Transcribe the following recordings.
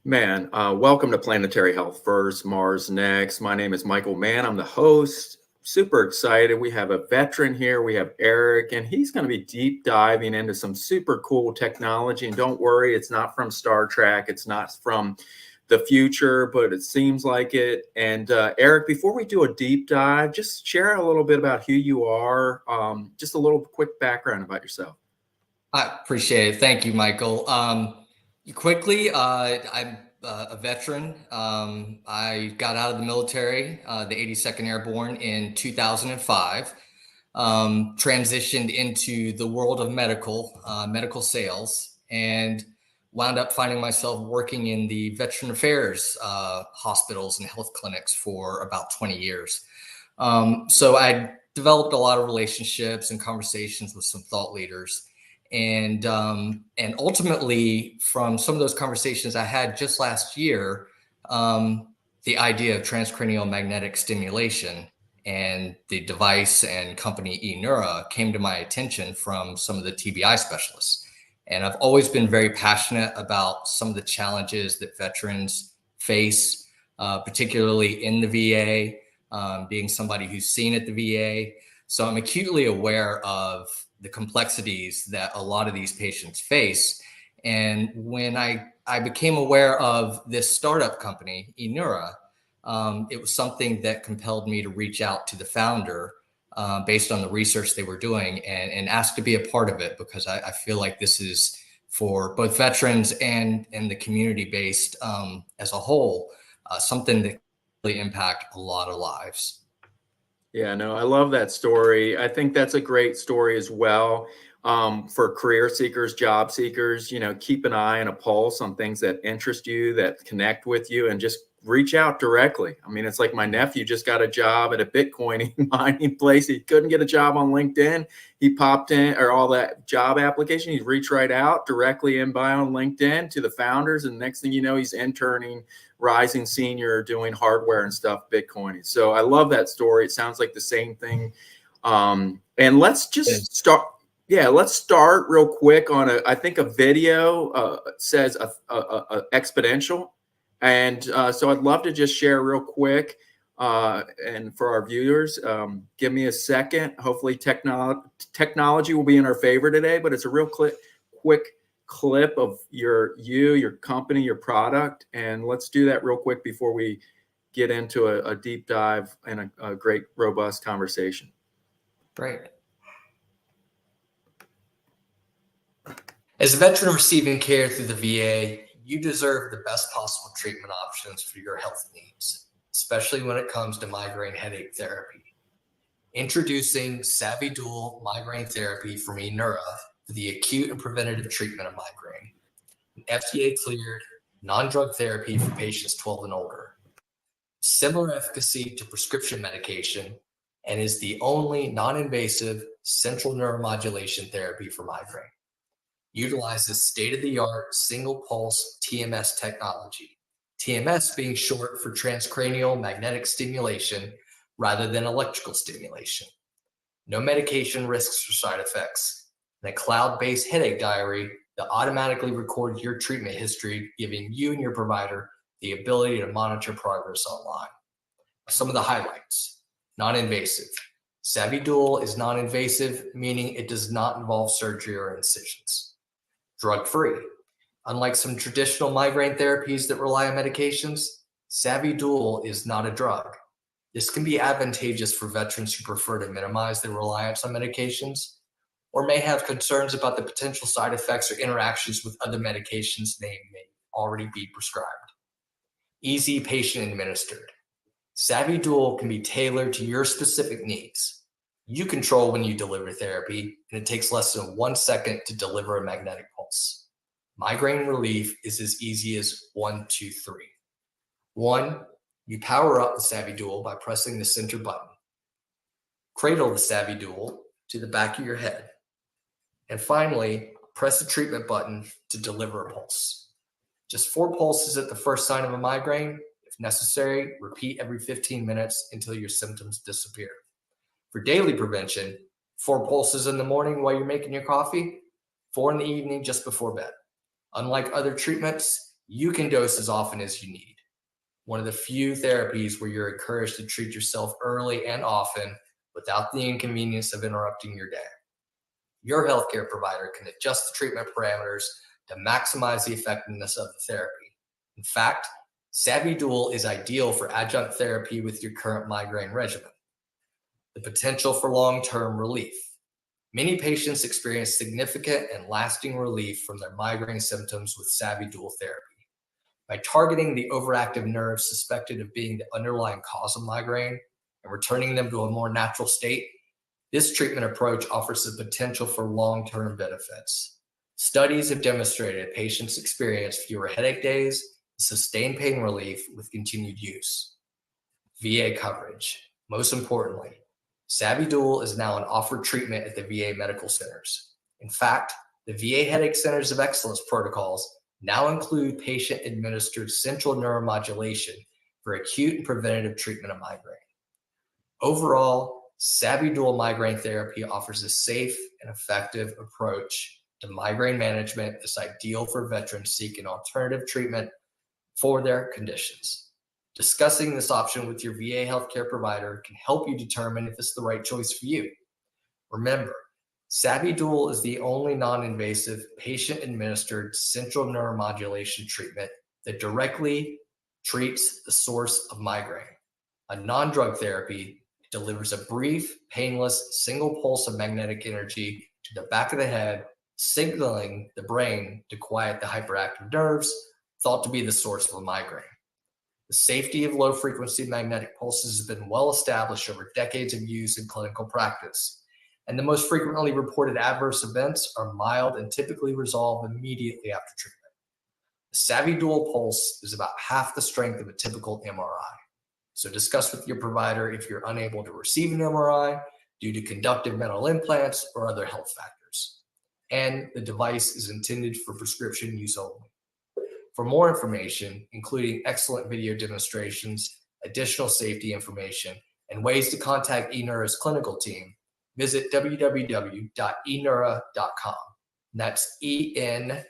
Man, welcome to Planetary Health First, Mars Next. My name is Michael Mann. I'm the host. Super excited. We have a veteran here. We have Eric, and he's going to be deep diving into some super cool technology. And don't worry, it's not from Star Trek. It's not from the future, but it seems like it. And Eric, before we do a deep dive, just share a little bit about who you are. Just a little quick background about yourself. I appreciate it. Thank you, Michael. Quickly, I'm a veteran. I got out of the military, the 82nd Airborne in 2005, transitioned into the world of medical sales, and wound up finding myself working in the veteran affairs hospitals and health clinics for about 20 years. So I developed a lot of relationships and conversations with some thought leaders. And ultimately, from some of those conversations I had just last year, the idea of transcranial magnetic stimulation and the device and company eNeura came to my attention from some of the TBI specialists. And I've always been very passionate about some of the challenges that veterans face, particularly in the VA, being somebody who's seen at the VA. So I'm acutely aware of the complexities that a lot of these patients face. And when I became aware of this startup company, eNeura, it was something that compelled me to reach out to the founder based on the research they were doing and ask to be a part of it, because I feel like this is for both veterans and the community-based as a whole, something that can really impact a lot of lives. Yeah, no, I love that story. I think that's a great story as well, for career seekers, job seekers. Keep an eye and a pulse on things that interest you, that connect with you, and just reach out directly. I mean, it's like my nephew just got a job at a Bitcoin mining place. He couldn't get a job on LinkedIn. He popped in, or all that job application. He reached right out directly in by on LinkedIn to the founders. And next thing you know, he's interning, rising senior, doing hardware and stuff, Bitcoin. So I love that story. It sounds like the same thing. And let's just start. Yeah, let's start real quick on I think a video says a exponential. And so I'd love to just share real quick. And for our viewers, give me a second. Hopefully technology will be in our favor today, but it's a real quick clip of your company, your product. And let's do that real quick before we get into a deep dive and a great, robust conversation. Great. As a veteran receiving care through the VA, you deserve the best possible treatment options for your health needs, especially when it comes to migraine headache therapy. Introducing Savvy Dual Migraine Therapy from eNeura for the acute and preventative treatment of migraine. An FDA-cleared, non-drug therapy for patients 12 and older. Similar efficacy to prescription medication, and is the only non-invasive central neuromodulation therapy for migraine. Utilizes state-of-the-art single-pulse TMS technology, TMS being short for transcranial magnetic stimulation rather than electrical stimulation. No medication risks or side effects, and a cloud-based headache diary that automatically records your treatment history, giving you and your provider the ability to monitor progress online. Some of the highlights: non-invasive. Savvy Dual is non-invasive, meaning it does not involve surgery or incisions. Drug-free. Unlike some traditional migraine therapies that rely on medications, Savvy Dual is not a drug. This can be advantageous for veterans who prefer to minimize their reliance on medications, or may have concerns about the potential side effects or interactions with other medications they may already be prescribed. Easy patient administered. Savvy Dual can be tailored to your specific needs. You control when you deliver therapy, and it takes less than 1 second to deliver a magnetic pulse. Migraine relief is as easy as 1, 2, 3. 1, you power up the Savvy Dual by pressing the center button. Cradle the Savvy Dual to the back of your head. And finally, press the treatment button to deliver a pulse. Just 4 pulses at the first sign of a migraine. If necessary, repeat every 15 minutes until your symptoms disappear. For daily prevention, 4 pulses in the morning while you're making your coffee, 4 in the evening just before bed. Unlike other treatments, You can dose as often as you need. One of the few therapies where you're encouraged to treat yourself early and often without the inconvenience of interrupting your day. Your healthcare provider can adjust the treatment parameters to maximize the effectiveness of the therapy. In fact, SavvyDual is ideal for adjunct therapy with your current migraine regimen. The potential for long-term relief. Many patients experience significant and lasting relief from their migraine symptoms with SavvyDual therapy. By targeting the overactive nerves suspected of being the underlying cause of migraine and returning them to a more natural state, this treatment approach offers the potential for long-term benefits. Studies have demonstrated patients experience fewer headache days and sustained pain relief with continued use. VA coverage. Most importantly, SavvyDual is now an offered treatment at the VA medical centers. In fact, the VA Headache Centers of Excellence protocols now include patient-administered central neuromodulation for acute and preventative treatment of migraine. Overall, SavvyDual migraine therapy offers a safe and effective approach to migraine management that's ideal for veterans seeking alternative treatment for their conditions. Discussing this option with your VA healthcare provider can help you determine if it's the right choice for you. Remember, SavvyDual is the only non-invasive patient-administered central neuromodulation treatment that directly treats the source of migraine. A non-drug therapy delivers a brief, painless, single pulse of magnetic energy to the back of the head, signaling the brain to quiet the hyperactive nerves thought to be the source of a migraine. The safety of low-frequency magnetic pulses has been well established over decades of use in clinical practice, and the most frequently reported adverse events are mild and typically resolve immediately after treatment. The SavvyDual pulse is about half the strength of a typical MRI. So discuss with your provider if you're unable to receive an MRI due to conductive metal implants or other health factors. And the device is intended for prescription use only. For more information, including excellent video demonstrations, additional safety information, and ways to contact eNeura's clinical team, visit www.eNeura.com. That's eNeura.com.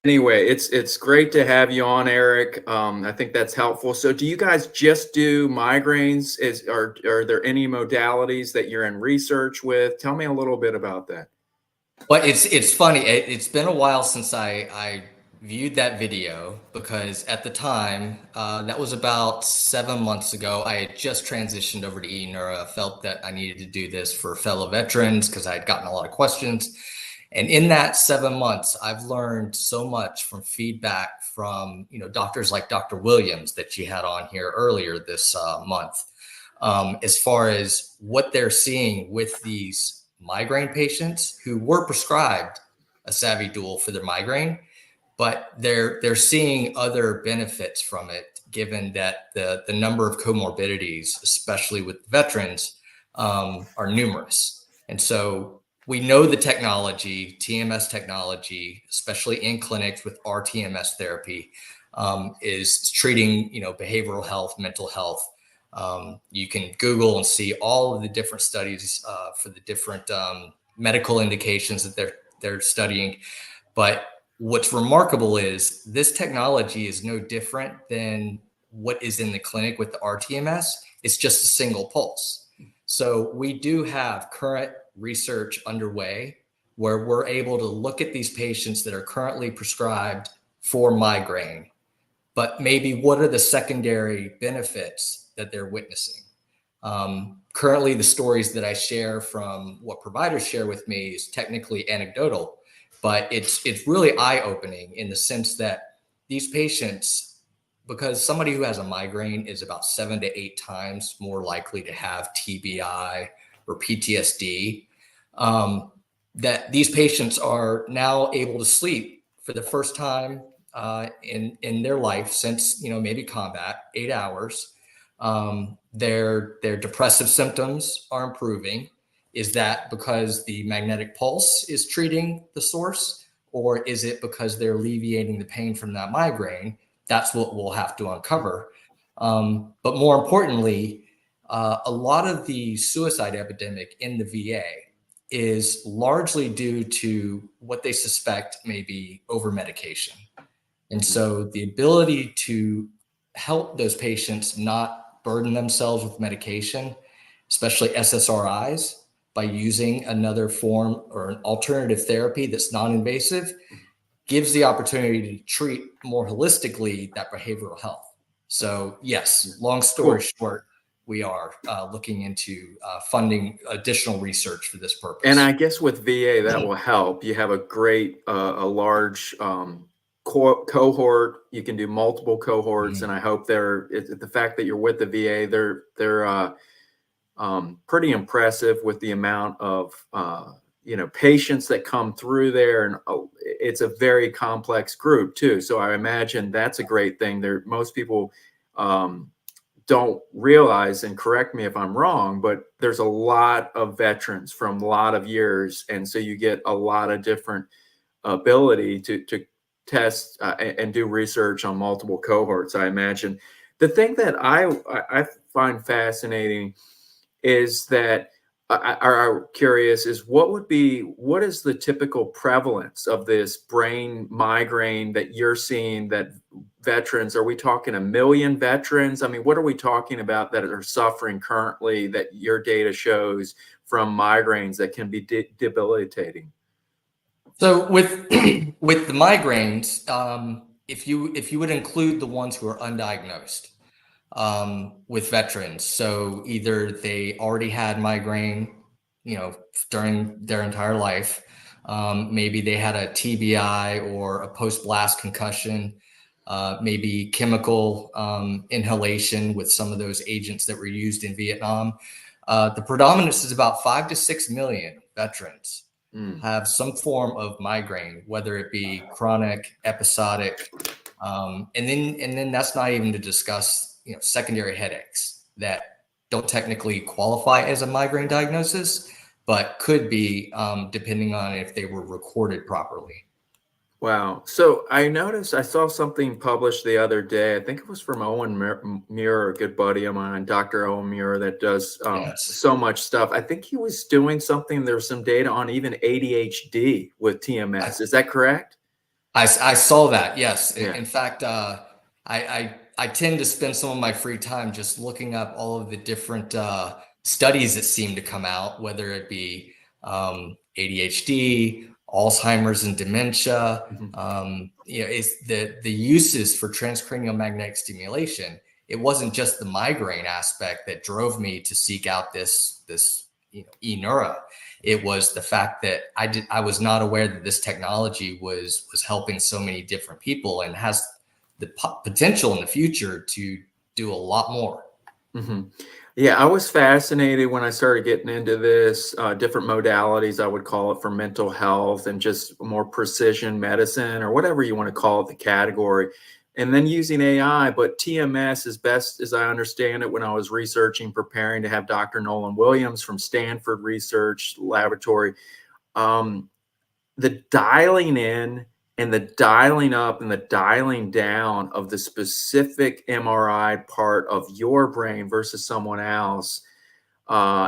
Anyway, it's great to have you on, Eric. I think that's helpful. So do you guys just do migraines? Are there any modalities that you're in research with? Tell me a little bit about that. Well, it's funny. It's been a while since I viewed that video because at the time, that was about 7 months ago, I had just transitioned over to eNeura, felt that I needed to do this for fellow veterans because I had gotten a lot of questions. And in that 7 months, I've learned so much from feedback from, doctors like Dr. Williams that you had on here earlier this month, as far as what they're seeing with these migraine patients who were prescribed a SavvyDual for their migraine, but they're seeing other benefits from it, given that the number of comorbidities, especially with veterans, are numerous. And so we know the technology, TMS technology, especially in clinics with rTMS therapy, is treating, behavioral health, mental health. You can Google and see all of the different studies for the different medical indications that they're studying. But what's remarkable is this technology is no different than what is in the clinic with the rTMS. It's just a single pulse. So we do have current research underway where we're able to look at these patients that are currently prescribed for migraine, but maybe what are the secondary benefits that they're witnessing? Currently, the stories that I share from what providers share with me is technically anecdotal, but it's really eye-opening in the sense that these patients, because somebody who has a migraine is about 7 to 8 times more likely to have TBI or PTSD, that these patients are now able to sleep for the first time in their life since, maybe combat, 8 hours. Their depressive symptoms are improving. Is that because the magnetic pulse is treating the source, or is it because they're alleviating the pain from that migraine? That's what we'll have to uncover. But more importantly, A lot of the suicide epidemic in the VA is largely due to what they suspect may be over medication. And so the ability to help those patients not burden themselves with medication, especially SSRIs, by using another form or an alternative therapy that's non-invasive, gives the opportunity to treat more holistically that behavioral health. So yes, long story short, we are looking into funding additional research for this purpose. And I guess with VA, that will help. You have a great, a large cohort. You can do multiple cohorts, and I hope the fact that you're with the VA, they're pretty impressive with the amount of patients that come through there, and it's a very complex group too. So I imagine that's a great thing. Most people don't realize, and correct me if I'm wrong, but there's a lot of veterans from a lot of years, and so you get a lot of different ability to test and do research on multiple cohorts. I imagine the thing that I find fascinating is that are curious is what is the typical prevalence of this brain migraine that you're seeing that veterans, are we talking 1 million veterans? I mean, what are we talking about that are suffering currently that your data shows from migraines that can be debilitating? So with with the migraines, if you would include the ones who are undiagnosed, with veterans. So either they already had migraine, during their entire life. Maybe they had a TBI or a post-blast concussion, maybe chemical inhalation with some of those agents that were used in Vietnam. The predominance is about 5 to 6 million veterans have some form of migraine, whether it be chronic, episodic, and then that's not even to discuss secondary headaches that don't technically qualify as a migraine diagnosis, but could be depending on if they were recorded properly. Wow. So I saw something published the other day. I think it was from Owen Muir, a good buddy of mine, Dr. Owen Muir, that does so much stuff. I think he was doing something. There's some data on even ADHD with TMS. Is that correct? I saw that. Yes. Yeah. In fact, I tend to spend some of my free time just looking up all of the different studies that seem to come out, whether it be ADHD, Alzheimer's and dementia. It's the uses for transcranial magnetic stimulation. It wasn't just the migraine aspect that drove me to seek out this eNeura. It was the fact that I was not aware that this technology was helping so many different people and has the potential in the future to do a lot more. Yeah, I was fascinated when I started getting into this, different modalities, I would call it, for mental health and just more precision medicine or whatever you want to call it, the category. And then using AI, but TMS, as best as I understand it, when I was researching, preparing to have Dr. Nolan Williams from Stanford Research Laboratory, the dialing in and the dialing up and the dialing down of the specific MRI part of your brain versus someone else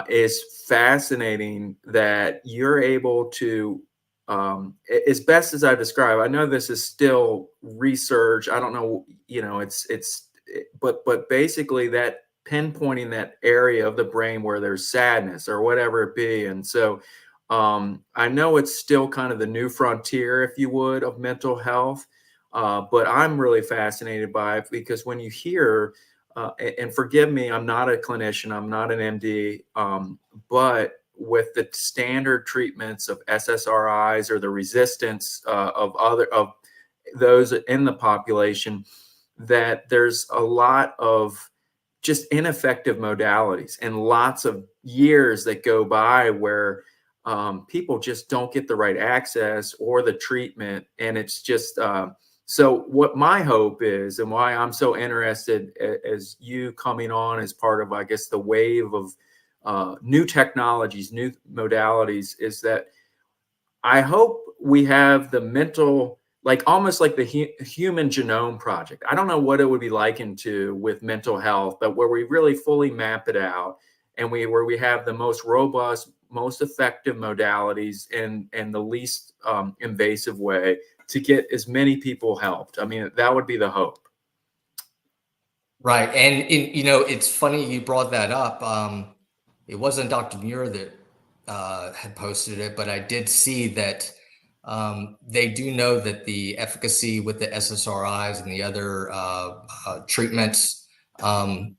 is fascinating, that you're able to, as best as I describe, I know this is still research. I don't know, but basically that pinpointing that area of the brain where there's sadness or whatever it be. And so I know it's still kind of the new frontier, if you would, of mental health, but I'm really fascinated by it because when you hear, and forgive me, I'm not a clinician, I'm not an MD, but with the standard treatments of SSRIs or the resistance of those in the population, that there's a lot of just ineffective modalities and lots of years that go by where people just don't get the right access or the treatment. And it's just, so what my hope is, and why I'm so interested as you coming on as part of, I guess, the wave of new technologies, new modalities, is that I hope we have the mental, like almost like the Human Genome Project. I don't know what it would be likened to with mental health, but where we really fully map it out, and where we have the most robust, most effective modalities in the least invasive way to get as many people helped. I mean, that would be the hope. Right. And it's funny you brought that up. It wasn't Dr. Muir that had posted it, but I did see that they do know that the efficacy with the SSRIs and the other treatments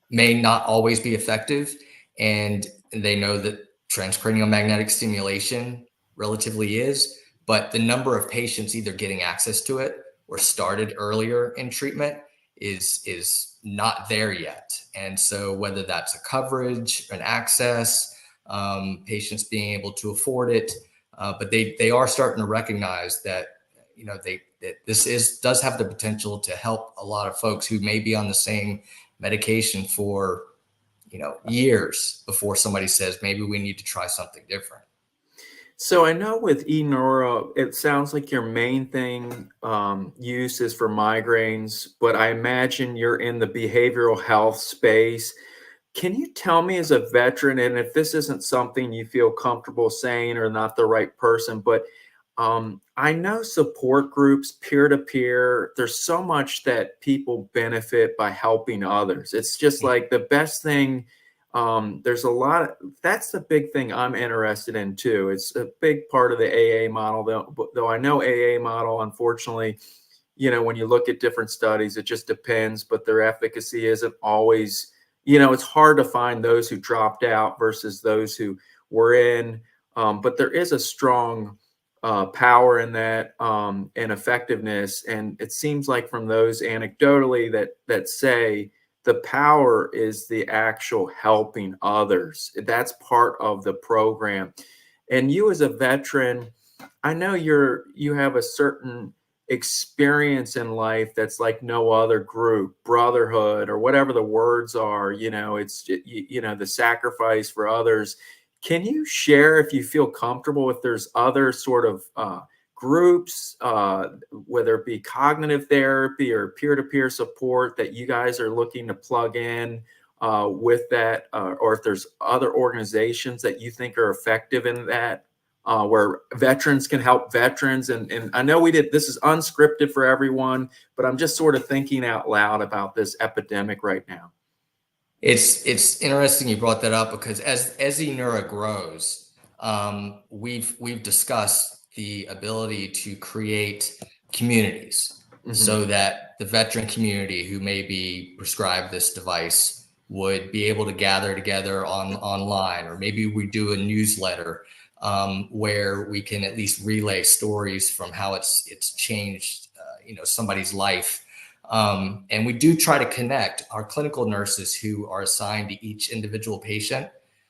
may not always be effective. And they know that transcranial magnetic stimulation relatively is, but the number of patients either getting access to it or started earlier in treatment is not there yet. And so whether that's a coverage, an access, patients being able to afford it, but they are starting to recognize that that this does have the potential to help a lot of folks who may be on the same medication for years before somebody says maybe we need to try something different. So I know with eNeura, it sounds like your main thing use is for migraines, but I imagine you're in the behavioral health space. Can you tell me, as a veteran, and if this isn't something you feel comfortable saying or not the right person, but I know support groups, peer to peer, there's so much that people benefit by helping others. It's just like the best thing. There's a lot of, that's the big thing I'm interested in too. It's a big part of the AA model, though I know AA model, unfortunately, when you look at different studies, it just depends, but their efficacy isn't always, it's hard to find those who dropped out versus those who were in. But there is a strong power in that, and effectiveness. And it seems like from those anecdotally that say the power is the actual helping others. That's part of the program. And you, as a veteran, I know you have a certain experience in life that's like no other group, brotherhood, or whatever the words are. It's the sacrifice for others. Can you share, if you feel comfortable, if there's other sort of groups, whether it be cognitive therapy or peer-to-peer support, that you guys are looking to plug in with that, or if there's other organizations that you think are effective in that, where veterans can help veterans? And I know this is unscripted for everyone, but I'm just sort of thinking out loud about this epidemic right now. It's interesting you brought that up, because as eNeura grows, we've discussed the ability to create communities so that the veteran community who may be prescribed this device would be able to gather together online, or maybe we do a newsletter where we can at least relay stories from how it's changed somebody's life. And we do try to connect our clinical nurses who are assigned to each individual patient.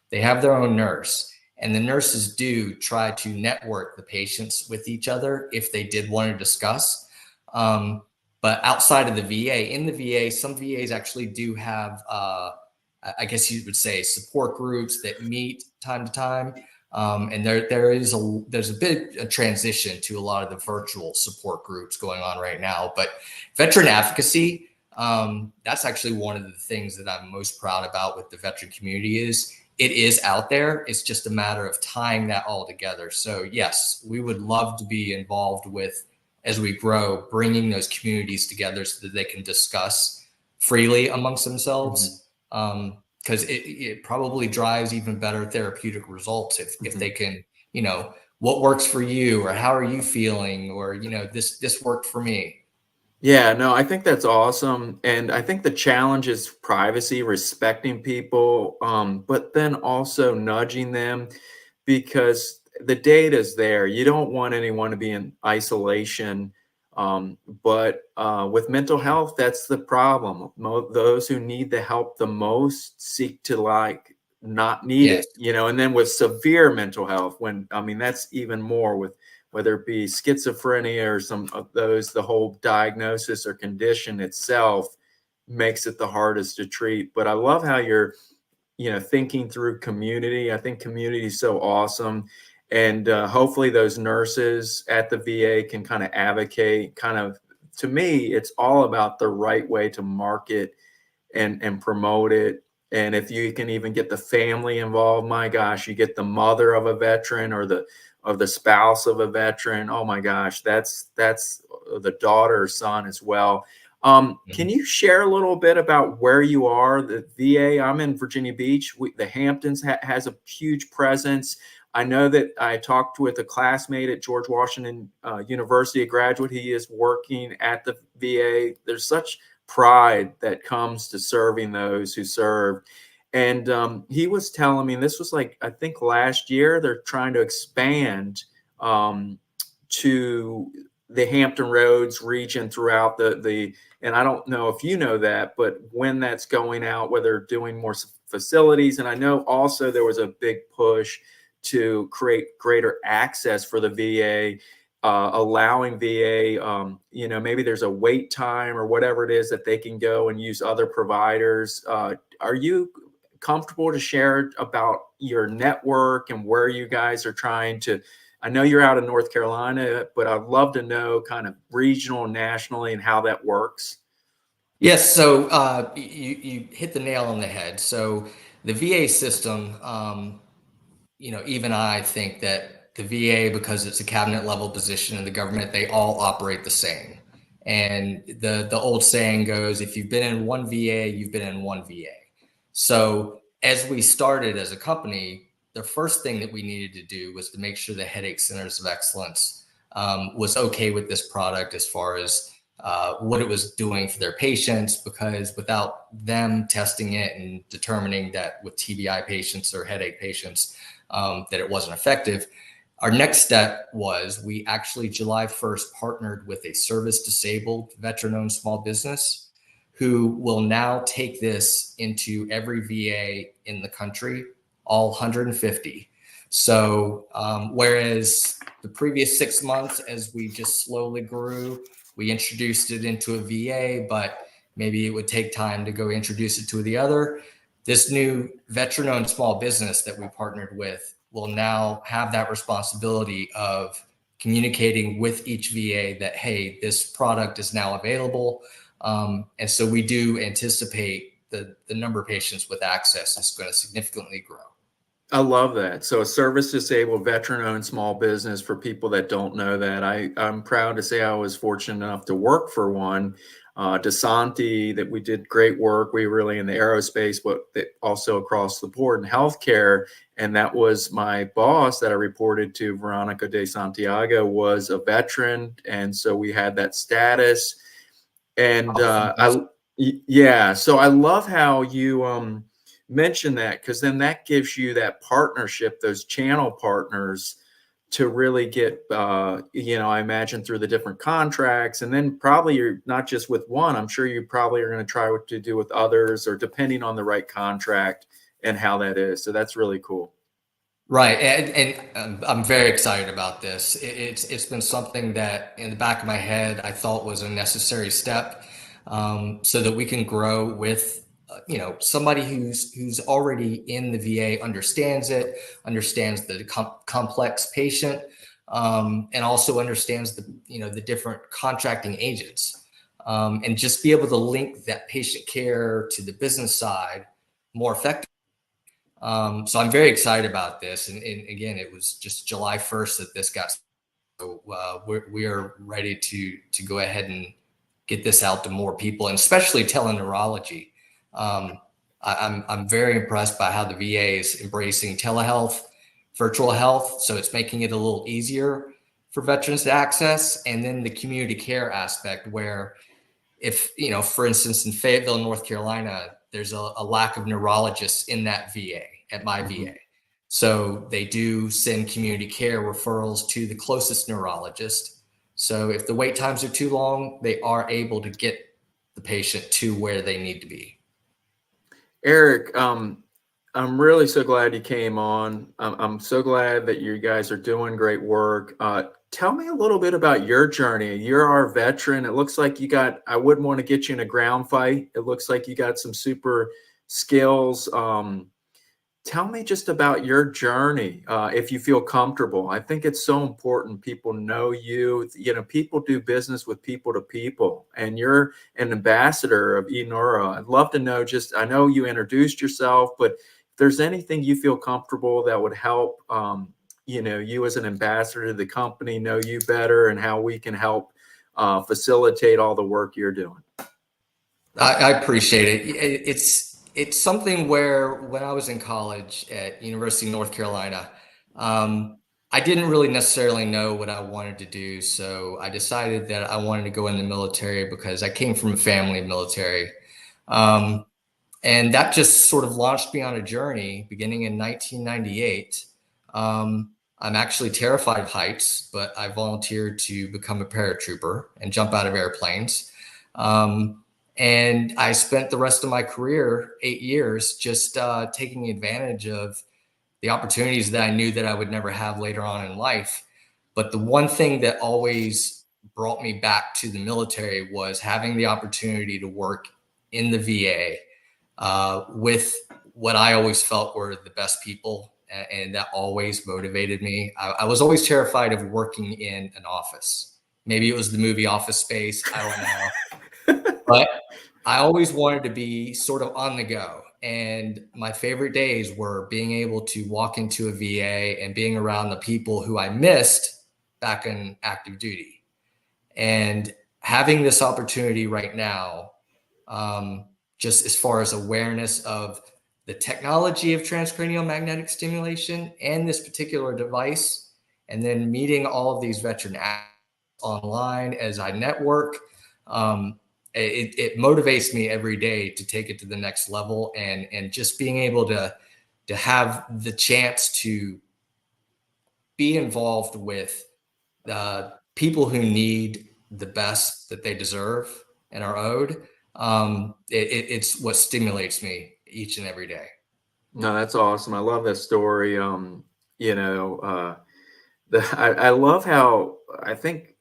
They have their own nurse, and the nurses do try to network the patients with each other if they did want to discuss. But outside of the VA, in the VA, some VAs actually do have, I guess you would say, support groups that meet time to time. And there's a bit of transition to a lot of the virtual support groups going on right now. But veteran advocacy, that's actually one of the things that I'm most proud about with the veteran community. Is it is out there. It's just a matter of tying that all together. So yes, we would love to be involved with, as we grow, bringing those communities together so that they can discuss freely amongst themselves. Because it probably drives even better therapeutic results if they can, what works for you, or how are you feeling, or, this worked for me. Yeah, no, I think that's awesome. And I think the challenge is privacy, respecting people, but then also nudging them, because the data is there. You don't want anyone to be in isolation. But with mental health, that's the problem. Those who need the help the most seek to not need it, and then with severe mental health, that's even more, with whether it be schizophrenia or some of those, the whole diagnosis or condition itself makes it the hardest to treat. But I love how you're, thinking through community. I think community is so awesome. And hopefully those nurses at the VA can kind of advocate, kind of, to me, it's all about the right way to market and promote it. And if you can even get the family involved, my gosh, you get the mother of a veteran or the spouse of a veteran. Oh my gosh, that's the daughter or son as well. Can you share a little bit about where you are? The VA, I'm in Virginia Beach. The Hamptons has a huge presence. I know that I talked with a classmate at George Washington University, a graduate. He is working at the VA. There's such pride that comes to serving those who serve. And he was telling me, and this was like, I think last year, they're trying to expand to the Hampton Roads region throughout and I don't know if you know that, but when that's going out, whether they're doing more facilities. And I know also there was a big push to create greater access for the VA, allowing VA, maybe there's a wait time or whatever it is that they can go and use other providers. Are you comfortable to share about your network and where you guys are trying to? I know you're out of North Carolina, but I'd love to know kind of regional, nationally, and how that works. Yes, so you hit the nail on the head. So the VA system, even I think that the VA, because it's a cabinet level position in the government, they all operate the same. And the old saying goes, if you've been in one VA, you've been in one VA. So as we started as a company, the first thing that we needed to do was to make sure the Headache Centers of Excellence was okay with this product as far as what it was doing for their patients, because without them testing it and determining that with TBI patients or headache patients that it wasn't effective, our next step was we actually July 1st partnered with a service disabled veteran-owned small business who will now take this into every VA in the country, all 150. So whereas the previous 6 months, as we just slowly grew, we introduced it into a VA, but maybe it would take time to go introduce it to the other. This new veteran-owned small business that we partnered with will now have that responsibility of communicating with each VA that, hey, this product is now available. And so we do anticipate the number of patients with access is going to significantly grow. I love that. So a service disabled veteran-owned small business, for people that don't know that, I'm proud to say I was fortunate enough to work for one. DeSanti, that we did great work. We were really in the aerospace, but also across the board in healthcare. And that was my boss that I reported to, Veronica de Santiago, was a veteran. And so we had that status. And so I love how you mention that, because then that gives you that partnership, those channel partners, to really get, I imagine through the different contracts. And then probably you're not just with one, I'm sure you probably are going to try what to do with others, or depending on the right contract and how that is. So that's really cool. Right. And I'm very excited about this. It's been something that in the back of my head, I thought was a necessary step so that we can grow with somebody who's already in the VA, understands it, understands the complex patient, and also understands the different contracting agents, and just be able to link that patient care to the business side more effectively. So I'm very excited about this. And again, it was just July 1st that this got. So we are ready to go ahead and get this out to more people, and especially teleneurology. I'm very impressed by how the VA is embracing telehealth, virtual health. So it's making it a little easier for veterans to access. And then the community care aspect, where if, for instance, in Fayetteville, North Carolina, there's a lack of neurologists in that VA, at my VA. So they do send community care referrals to the closest neurologist. So if the wait times are too long, they are able to get the patient to where they need to be. Eric, I'm really so glad you came on. I'm so glad that you guys are doing great work. Tell me a little bit about your journey. You're our veteran. It looks like I wouldn't want to get you in a ground fight. It looks like you got some super skills. tell me just about your journey, if you feel comfortable. I think it's so important people know you. You know, people do business with people to people, and you're an ambassador of eNeura. I'd love to know just, I know you introduced yourself, but if there's anything you feel comfortable that would help, you know, you as an ambassador to the company know you better and how we can help facilitate all the work you're doing. I appreciate it. It's something where when I was in college at University of North Carolina, I didn't really necessarily know what I wanted to do. So I decided that I wanted to go in the military because I came from a family of military. And that just sort of launched me on a journey beginning in 1998. I'm actually terrified of heights, but I volunteered to become a paratrooper and jump out of airplanes. And I spent the rest of my career, 8 years, just taking advantage of the opportunities that I knew that I would never have later on in life. But the one thing that always brought me back to the military was having the opportunity to work in the VA with what I always felt were the best people. And that always motivated me. I was always terrified of working in an office. Maybe it was the movie Office Space, I don't know. But I always wanted to be sort of on the go. And my favorite days were being able to walk into a VA and being around the people who I missed back in active duty. And having this opportunity right now, just as far as awareness of the technology of transcranial magnetic stimulation and this particular device, and then meeting all of these veteran athletes online as I network, it motivates me every day to take it to the next level, and just being able to have the chance to be involved with people who need the best that they deserve and are owed. It's what stimulates me each and every day. No, that's awesome. I love that story. You know, I love how, I think,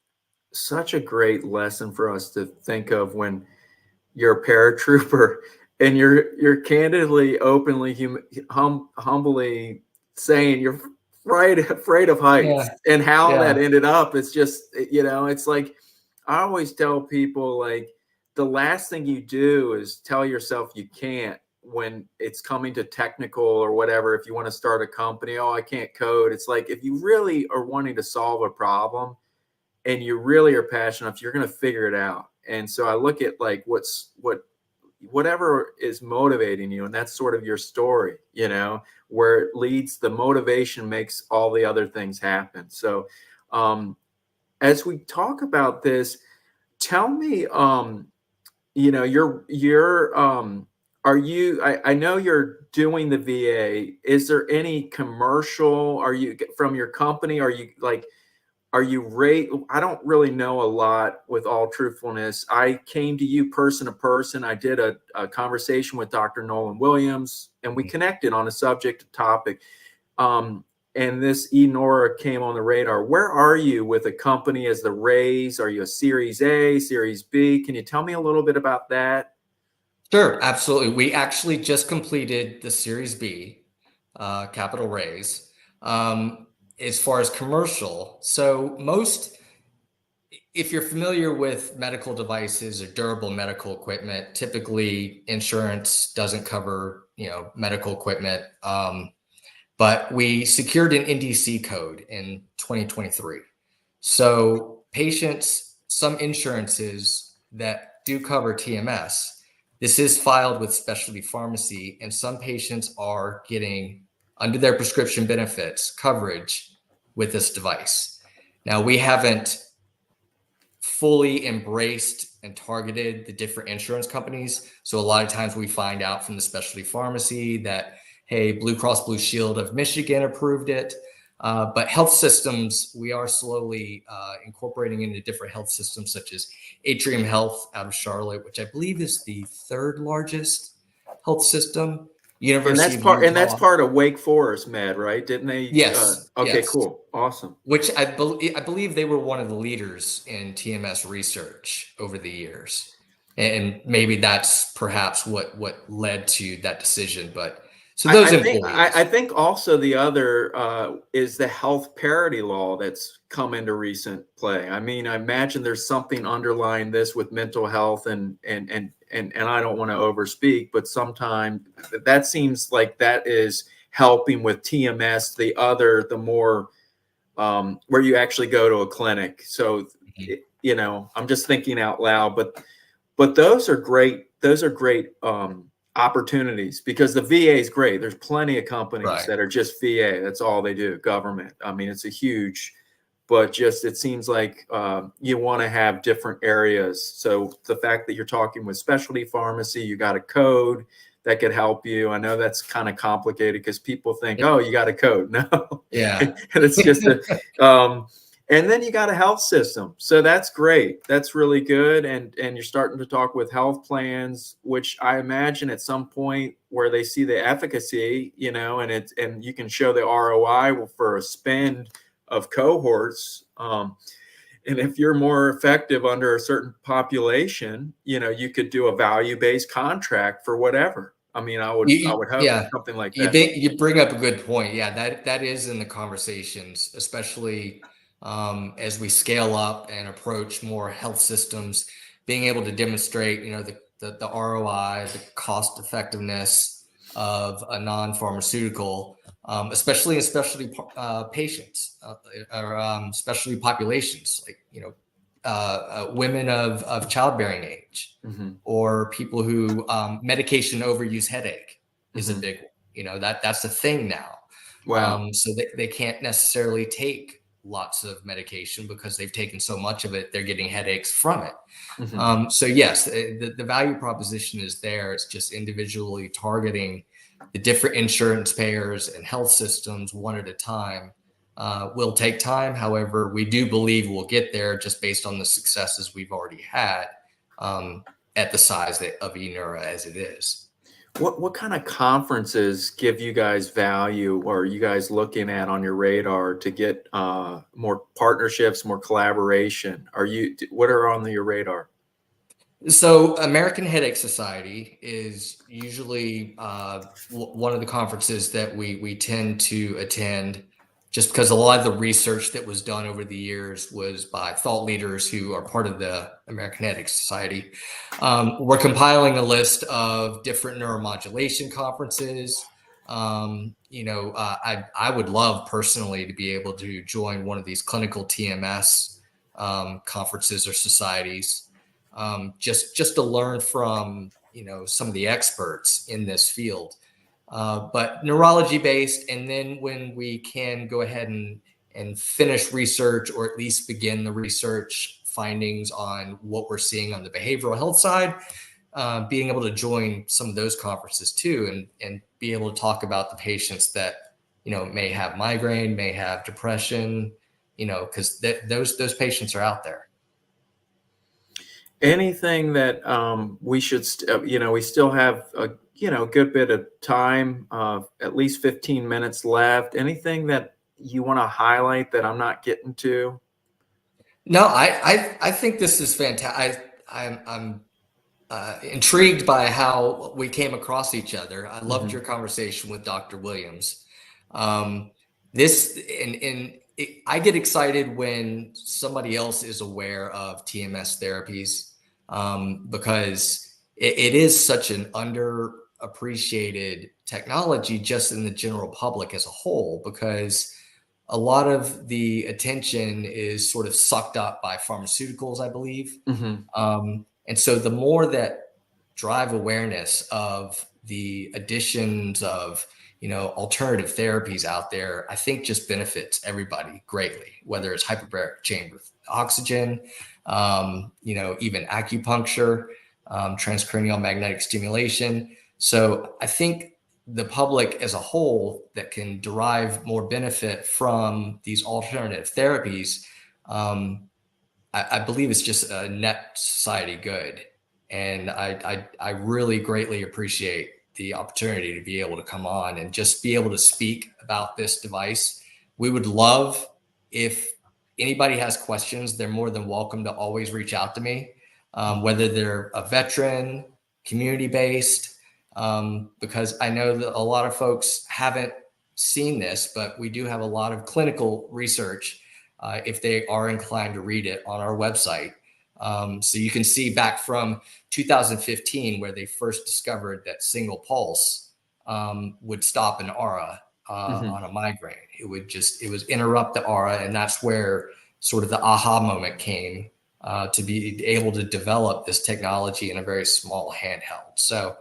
such a great lesson for us to think of when you're a paratrooper and you're candidly, openly, humbly saying you're afraid of heights, Yeah. and how Yeah. that ended up. It's just, you know, it's like, I always tell people, like, the last thing you do is tell yourself you can't when it's coming to technical or whatever. If you want to start a company, oh, I can't code. It's like, if you really are wanting to solve a problem and you really are passionate enough, you're going to figure it out. And so I look at, like, whatever is motivating you, and that's sort of your story, you know, where it leads, the motivation makes all the other things happen. So as we talk about this, tell me, you know, are you, I know you're doing the VA. Is there any commercial, are you, from your company, are you like, are you rate? I don't really know a lot, with all truthfulness. I came to you person to person. I did a conversation with Dr. Nolan Williams, and we connected on a subject topic. And this eNeura came on the radar. Where are you with a company as the Raise? Are you a Series A, Series B? Can you tell me a little bit about that? Sure, absolutely. We actually just completed the Series B capital raise. As far as commercial, so if you're familiar with medical devices or durable medical equipment, typically insurance doesn't cover, medical equipment. But we secured an NDC code in 2023. So patients, some insurances that do cover TMS, this is filed with specialty pharmacy, and some patients are getting, under their prescription benefits, coverage with this device. Now, we haven't fully embraced and targeted the different insurance companies. So a lot of times we find out from the specialty pharmacy that, hey, Blue Cross Blue Shield of Michigan approved it. But health systems, we are slowly incorporating into different health systems, such as Atrium Health out of Charlotte, which I believe is the third largest health system. University of Utah. And that's part of Wake Forest Med, right? Didn't they? Yes. Okay, yes. Cool. Awesome. Which I believe they were one of the leaders in TMS research over the years. And maybe that's perhaps what led to that decision. But So those I employees. think also the other is the health parity law that's come into recent play. I mean, I imagine there's something underlying this with mental health and I don't want to overspeak, but sometimes that seems like that is helping with TMS, the more where you actually go to a clinic. So, Mhm. you know, I'm just thinking out loud, but those are great. Those are great opportunities because the VA is great. There's plenty of companies Right. that are just VA. That's all they do. Government. I mean, it's a huge, but just it seems like you want to have different areas. So the fact that you're talking with specialty pharmacy, you got a code that could help you. I know that's kind of complicated because people think, oh, you got a code. No, Yeah. and it's just a um, and then you got a health system, so that's great. That's really good. And you're starting to talk with health plans, which I imagine at some point where they see the efficacy, you know, and you can show the ROI for a spend of cohorts. And if you're more effective under a certain population, you know, you could do a value-based contract for whatever. I mean, I would hope Yeah, something like that. you bring up a good point. Yeah, that is in the conversations, especially as we scale up and approach more health systems, being able to demonstrate, you know, the ROI, the cost effectiveness of a non-pharmaceutical, especially in specialty patients or specialty populations, like, you know, women of childbearing age, Hmm. or people who medication overuse headache is a Hmm. big one. You know, that's a thing now. Wow. So they can't necessarily take lots of medication because they've taken so much of it, they're getting headaches from it. Hmm. So yes, the value proposition is there. It's just individually targeting the different insurance payers and health systems one at a time. Will take time. However, we do believe we'll get there just based on the successes we've already had um, at the size of eNeura as it is. What kind of conferences give you guys value, or are you guys looking at on your radar to get more partnerships, more collaboration? What are on your radar? So, American Headache Society is usually one of the conferences that we tend to attend, just because a lot of the research that was done over the years was by thought leaders who are part of the American Headache Society. We're compiling a list of different neuromodulation conferences. You know, I would love personally to be able to join one of these clinical TMS conferences or societies, just to learn from, you know, some of the experts in this field, but neurology based. And then when we can go ahead and finish research, or at least begin the research findings on what we're seeing on the behavioral health side, being able to join some of those conferences too, and be able to talk about the patients that, you know, may have migraine, may have depression, you know, because those patients are out there. Anything that we should, you know, we still have a, you know, good bit of time, at least 15 minutes left. Anything that you want to highlight that I'm not getting to? No, I think this is fantastic. I'm intrigued by how we came across each other. I loved Hmm. your conversation with Dr. Williams. This and I get excited when somebody else is aware of TMS therapies, because it is such an underappreciated technology just in the general public as a whole, because a lot of the attention is sort of sucked up by pharmaceuticals, I believe. Hmm. And so the more that drive awareness of the additions of, you know, alternative therapies out there, I think just benefits everybody greatly, whether it's hyperbaric chamber oxygen, you know, even acupuncture, transcranial magnetic stimulation. So I think the public as a whole that can derive more benefit from these alternative therapies, I believe it's just a net society good. And I really greatly appreciate the opportunity to be able to come on and just be able to speak about this device. We would love, if anybody has questions, they're more than welcome to always reach out to me, whether they're a veteran, community based, because I know that a lot of folks haven't seen this, but we do have a lot of clinical research if they are inclined to read it on our website. So you can see back from 2015, where they first discovered that single pulse would stop an aura on a migraine. It would interrupt the aura, and that's where sort of the aha moment came to be able to develop this technology in a very small handheld. So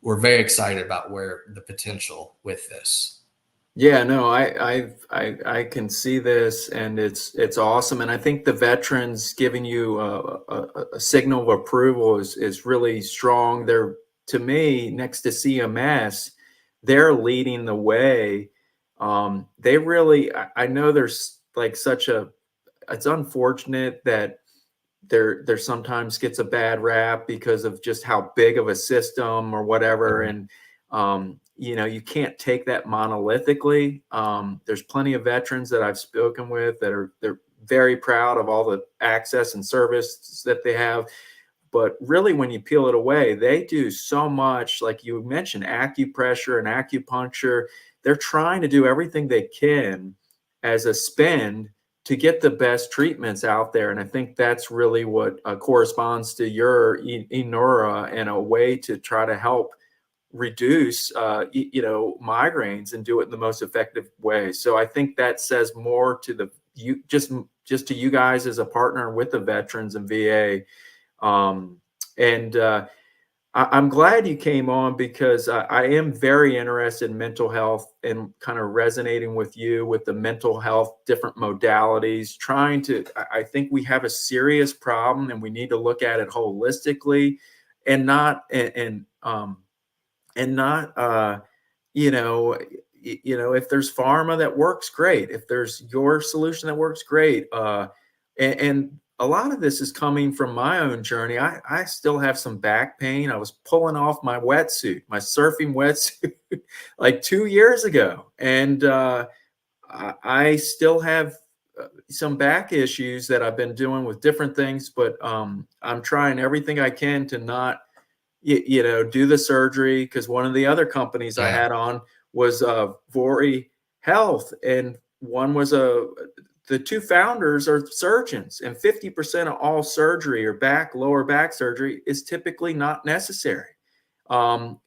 we're very excited about where the potential with this. Yeah, no, I can see this, and it's awesome. And I think the veterans giving you a signal of approval is really strong. They're, to me, next to CMS, they're leading the way. They really, I know there's like it's unfortunate that there sometimes gets a bad rap because of just how big of a system or whatever. And you can't take that monolithically. There's plenty of veterans that I've spoken with that they're very proud of all the access and service that they have. But really, when you peel it away, they do so much, like you mentioned, acupressure and acupuncture. They're trying to do everything they can as a spend to get the best treatments out there. And I think that's really what corresponds to your eNeura, and a way to try to help reduce migraines and do it in the most effective way. So I think that says more to just to you guys as a partner with the veterans and VA. I'm glad you came on, because I am very interested in mental health and kind of resonating with you with the mental health, different modalities, I think we have a serious problem, and we need to look at it holistically, and not, if there's pharma that works, great. If there's your solution that works, great. And a lot of this is coming from my own journey. I still have some back pain. I was pulling off my wetsuit, my surfing wetsuit, like 2 years ago. And I still have some back issues that I've been doing with different things, but I'm trying everything I can to not do the surgery, because one of the other companies I had on was Vori Health, and one was the two founders are surgeons, and 50% of all surgery or lower back surgery is typically not necessary. So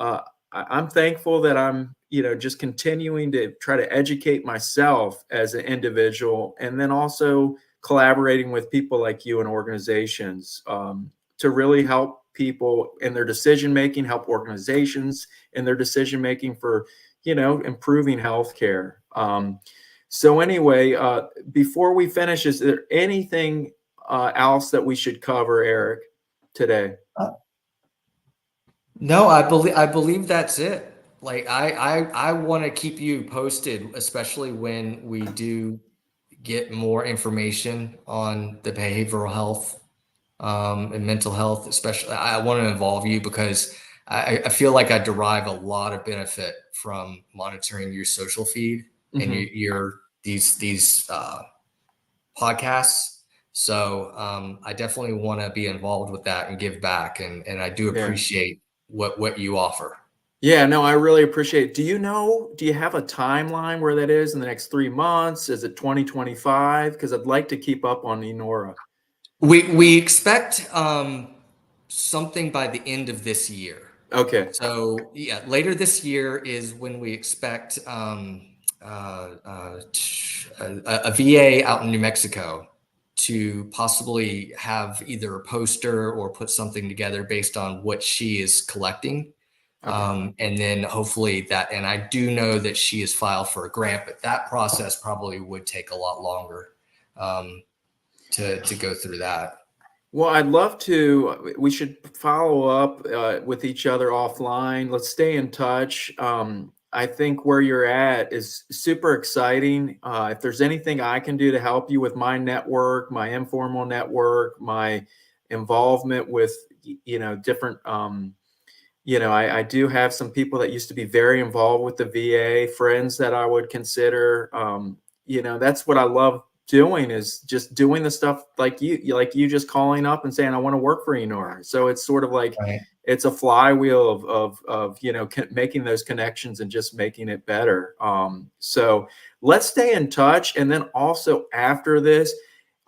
I'm thankful that I'm just continuing to try to educate myself as an individual, and then also collaborating with people like you and organizations to really help people in their decision making, help organizations in their decision making for improving healthcare. So anyway, before we finish, is there anything else that we should cover, Eric, today? No, I believe that's it. Like I want to keep you posted, especially when we do get more information on the behavioral health and mental health. Especially, I want to involve you, because I feel like I derive a lot of benefit from monitoring your social feed and these podcasts. So I definitely want to be involved with that and give back, and I do appreciate what you offer. Yeah, no, I really appreciate it. Do you have a timeline where that is in the next 3 months? Is it 2025? Because I'd like to keep up on eNeura. We expect something by the end of this year. Okay. So yeah, later this year is when we expect a VA out in New Mexico to possibly have either a poster or put something together based on what she is collecting. Okay. And then hopefully and I do know that she is filed for a grant, but that process probably would take a lot longer to go through that. Well, I'd love to. We should follow up with each other offline. Let's stay in touch. I think where you're at is super exciting. If there's anything I can do to help you with my network, my informal network, my involvement with, different, I do have some people that used to be very involved with the VA, friends that I would consider. That's what I love doing, is just doing the stuff like you just calling up and saying, I want to work for eNeura. So it's sort of like, it's a flywheel of making those connections and just making it better. So let's stay in touch. And then also after this,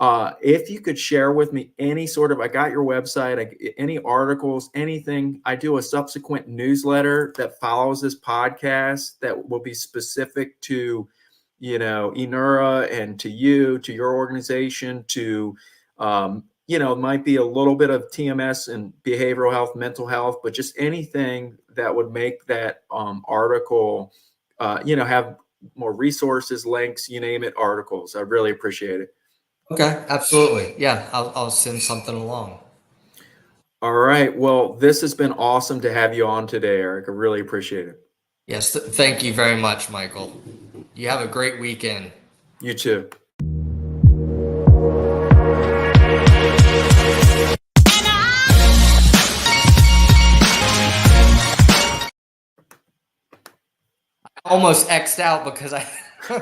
if you could share with me any sort of, I got your website, any articles, anything. I do a subsequent newsletter that follows this podcast that will be specific to, eNeura and to you, to your organization, to, might be a little bit of TMS and behavioral health, mental health, but just anything that would make that article, have more resources, links, you name it, articles. I really appreciate it. Okay, absolutely. Yeah, I'll send something along. All right. Well, this has been awesome to have you on today, Eric. I really appreciate it. Yes, thank you very much, Michael. You have a great weekend. You too. Almost X'd out because I